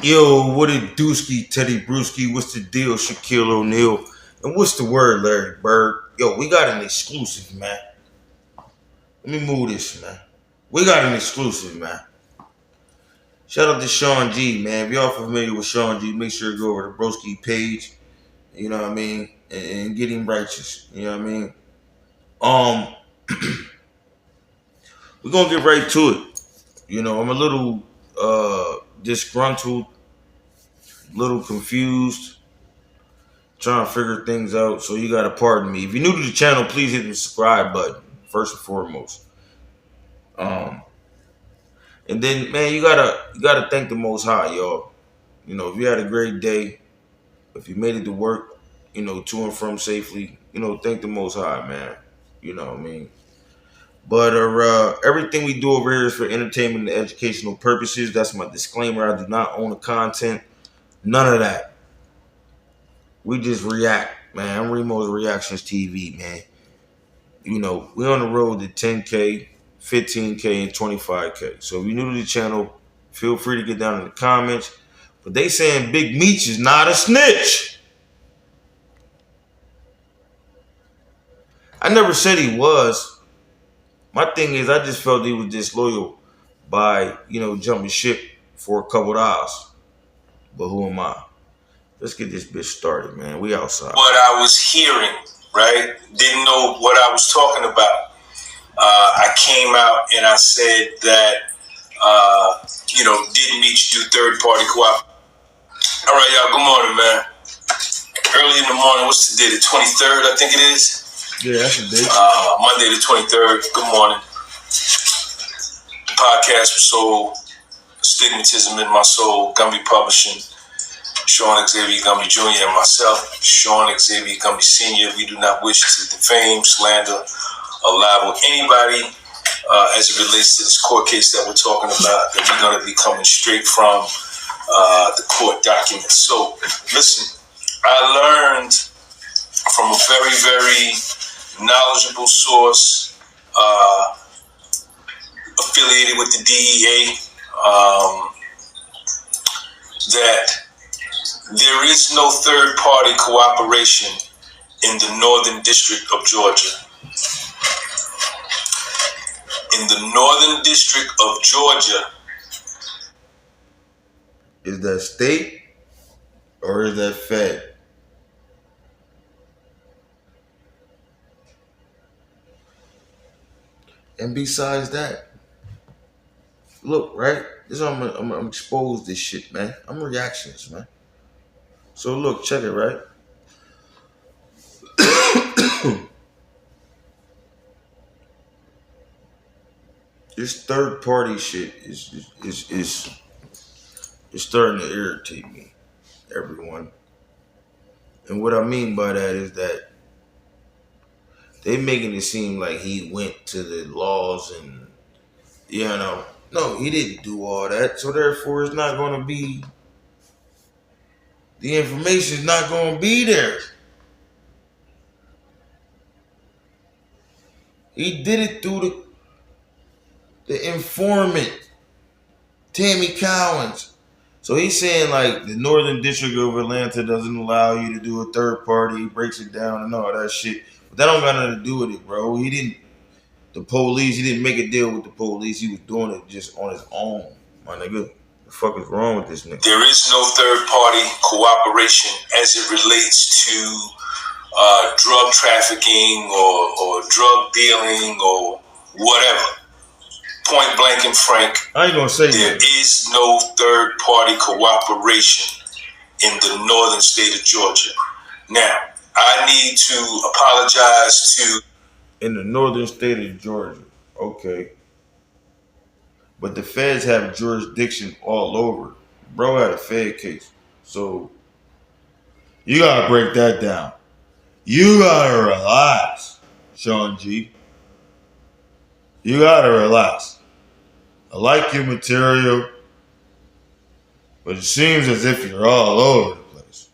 Yo, what it dooski, Teddy Bruschi? What's the deal, Shaquille O'Neal? And what's the word, Larry Bird? Yo, we got an exclusive, man. Let me move this, man. We got an exclusive, man. Shout out to Sean G, man. If y'all familiar with Sean G, make sure to go over to Broski page. You know what I mean, and get him righteous. You know what I mean. Um, we're gonna get right to it. You know, I'm a little disgruntled, little confused, trying to figure things out. So you gotta pardon me. If you're new to the channel, please hit the subscribe button first and foremost. Um, and then man, you gotta thank the Most High, y'all. You know, if you had a great day, if you made it to work, you know, to and from safely, you know, thank the Most High, man. You know what I mean. But everything we do over here is for entertainment and educational purposes. That's my disclaimer. I do not own the content. None of that. We just react, man. I'm Remo's Reactions TV, man. You know, we're on the road to 10K, 15K, and 25K. So if you're new to the channel, feel free to get down in the comments. But they saying Big Meech is not a snitch. I never said he was. My thing is, I just felt he was disloyal by, you know, jumping ship for a couple of hours. But who am I? Let's get this bitch started, man. We outside. What I was hearing, right? Didn't know what I was talking about. I came out and I said that, did Meech do third-party co-op? All right, y'all, good morning, man. Early in the morning, what's the day? The 23rd, I think it is? Yeah, that's a date. Monday the 23rd. Good morning. The podcast was sold. Stigmatism in My Soul, Gumby Publishing. Sean Xavier Gumby Jr. and myself, Sean Xavier Gumby Sr. We do not wish to defame, slander, or libel anybody as it relates to this court case that we're talking about, that we're going to be coming straight from the court documents. So, listen, I learned from a very, very knowledgeable source affiliated with the DEA that there is no third-party cooperation in the Northern District of Georgia. In the Northern District of Georgia. Is that state or is that fed? And besides that, look, right? This I'm exposed this shit, man. I'm reactions, man. So look, check it, right? This third party shit is starting to irritate me, everyone. And what I mean by that is that they making it seem like he went to the laws and, you know, no, he didn't do all that. So therefore, it's not going to be, the information is not going to be there. He did it through the informant, Tammy Cowens. So he's saying like the Northern District of Atlanta doesn't allow you to do a third party, breaks it down and all that shit. But that don't got nothing to do with it, bro. He didn't make a deal with the police. He was doing it just on his own, my nigga. The fuck is wrong with this nigga? There is no third-party cooperation as it relates to drug trafficking or drug dealing or whatever. Point blank and frank, I ain't gonna say there that. is no third-party cooperation in the northern state of Georgia. Now, I need to apologize to... In the northern state of Georgia. Okay. But the feds have jurisdiction all over. Bro had a Fed case. So, you gotta break that down. You gotta relax, Sean G. You gotta relax. I like your material, but it seems as if you're all over the place.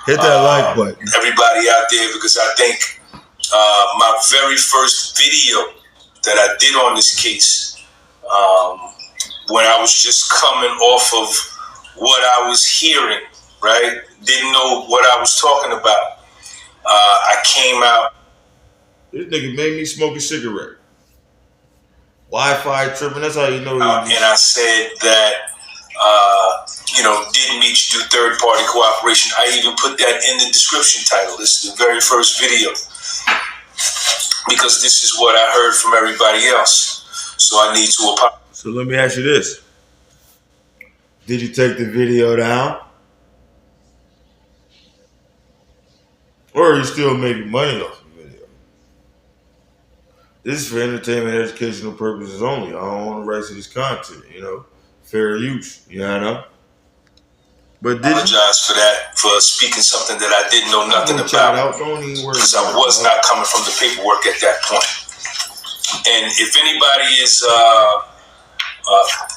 Hit that like button. Everybody out there, because I think my very first video that I did on this case when I was just coming off of what I was hearing, right? Didn't know what I was talking about. I came out. This nigga made me smoke a cigarette. Wi-Fi tripping. That's how you know And I said that, did Meech do third-party cooperation? I even put that in the description title. This is the very first video because this is what I heard from everybody else. So I need to apologize. So let me ask you this. Did you take the video down? Or are you still making money off the video? This is for entertainment, educational purposes only. I don't want to rights to this content, fair use, But did apologize for that, for speaking something that I didn't know nothing about. Because I was not coming from the paperwork at that point. And if anybody is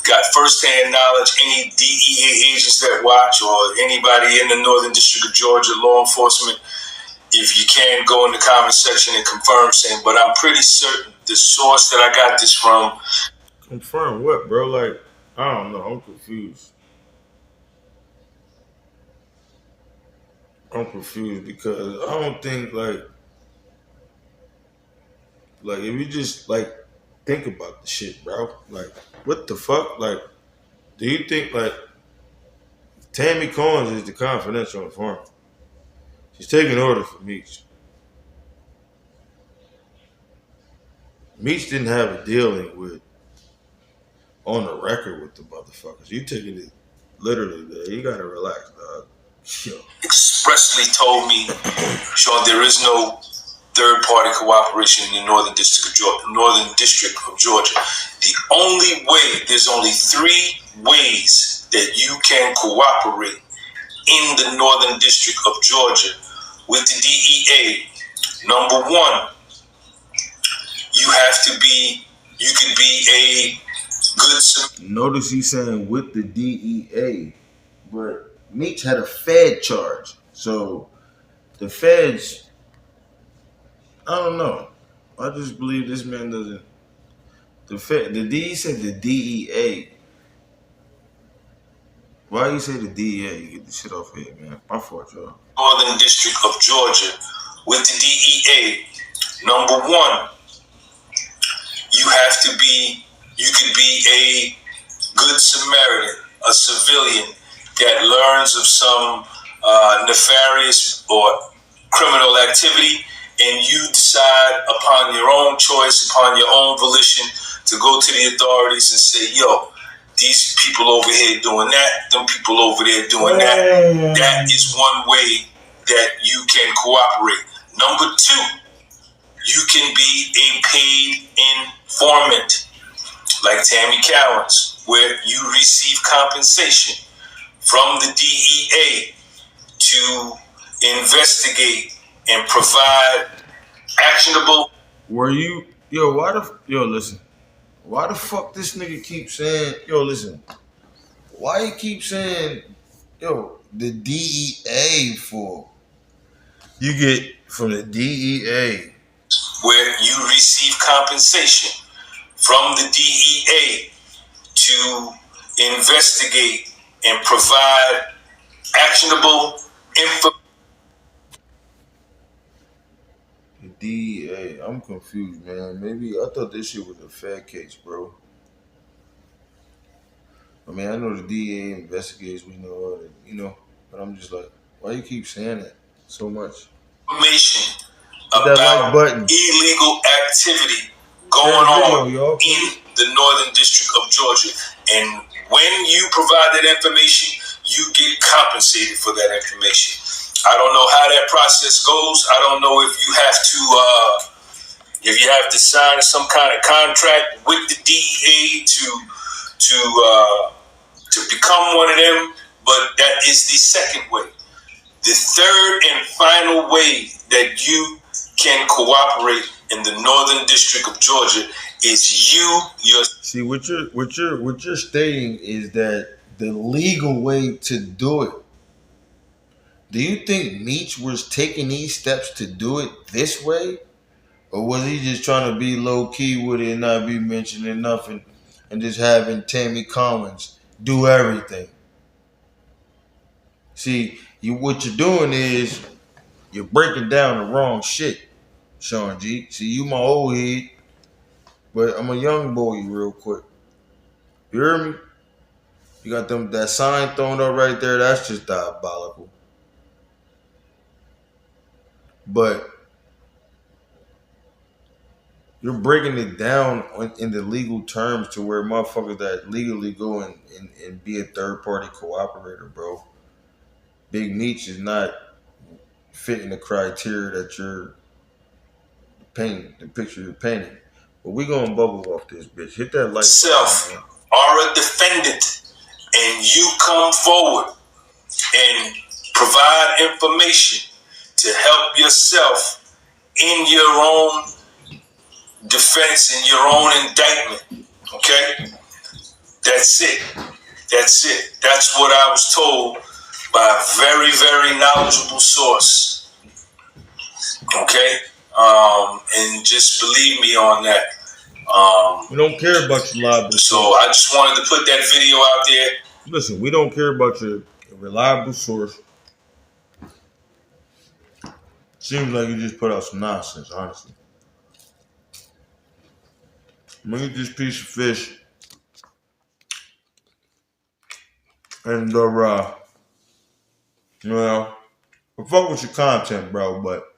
got firsthand knowledge, any DEA agents that watch or anybody in the Northern District of Georgia, law enforcement, if you can go in the comment section and confirm saying, but I'm pretty certain the source that I got this from. Confirm what, bro? Like, I don't know. I'm confused. I'm confused because I don't think like if you just like think about the shit, bro. Like, what the fuck? Like, do you think like Tammy Combs is the confidential informant? She's taking orders from Meech. Meech didn't have a dealing with on the record with the motherfuckers. You taking it literally, man. You gotta relax, dog. Yo. Expressly told me, Sean, there is no third-party cooperation in the Northern District of Georgia. The only way, there's only 3 ways that you can cooperate in the Northern District of Georgia with the DEA. Number 1, you could be a good. Notice he's saying with the DEA, but Meech had a Fed charge. So the feds, I don't know. I just believe this man doesn't. The DE said the DEA. Why you say the DEA? Get the shit off here, man. My fault, y'all. Northern District of Georgia with the DEA. Number 1, you could be a good Samaritan, a civilian that learns of some nefarious or criminal activity, and you decide upon your own choice, upon your own volition, to go to the authorities and say, yo, these people over here doing that, them people over there doing that. That is one way that you can cooperate. Number 2, you can be a paid informant, like Tammy Cowens, where you receive compensation from the DEA to investigate and provide actionable. Listen. Why the fuck this nigga keep saying, listen. Why he keep saying, the DEA for? You get from the DEA. Where you receive compensation from the DEA to investigate and provide actionable info. The DEA, I'm confused, man. Maybe I thought this shit was a Fed case, bro. I mean, I know the DEA investigates, we know that, but I'm just like, why you keep saying that so much? Information about illegal activity going on in the Northern District of Georgia. And when you provide that information, you get compensated for that information. I don't know how that process goes. I don't know if you have to sign some kind of contract with the DEA to become one of them, but that is the second way. The third and final way that you can cooperate in the Northern District of Georgia is your. See, what you're stating is that the legal way to do it. Do you think Meech was taking these steps to do it this way? Or was he just trying to be low key with it and not be mentioning nothing? and just having Tammy Collins do everything. See, what you're doing is you're breaking down the wrong shit, Sean G. See, you my old head, but I'm a young boy real quick. You hear me? You got that sign thrown up right there, that's just diabolical. But you're breaking it down in the legal terms to where motherfuckers that legally go and be a third party cooperator, bro. Big Meech is not fitting the criteria that you're painting, the picture you're painting. But we gonna bubble off this bitch. Hit that like Self button, man. are a defendant, and you come forward and provide information to help yourself in your own defense, in your own indictment. Okay? That's it. That's it. That's what I was told by a very, very knowledgeable source. Okay? And just believe me on that. We don't care about your reliable So source. I just wanted to put that video out there. Listen, we don't care about your reliable source. Seems like you just put out some nonsense, honestly. I'm gonna get this piece of fish and you know, I fuck with your content, bro, but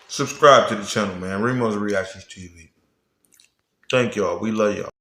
subscribe to the channel, man. Remo's Reactions TV. Thank y'all. We love y'all.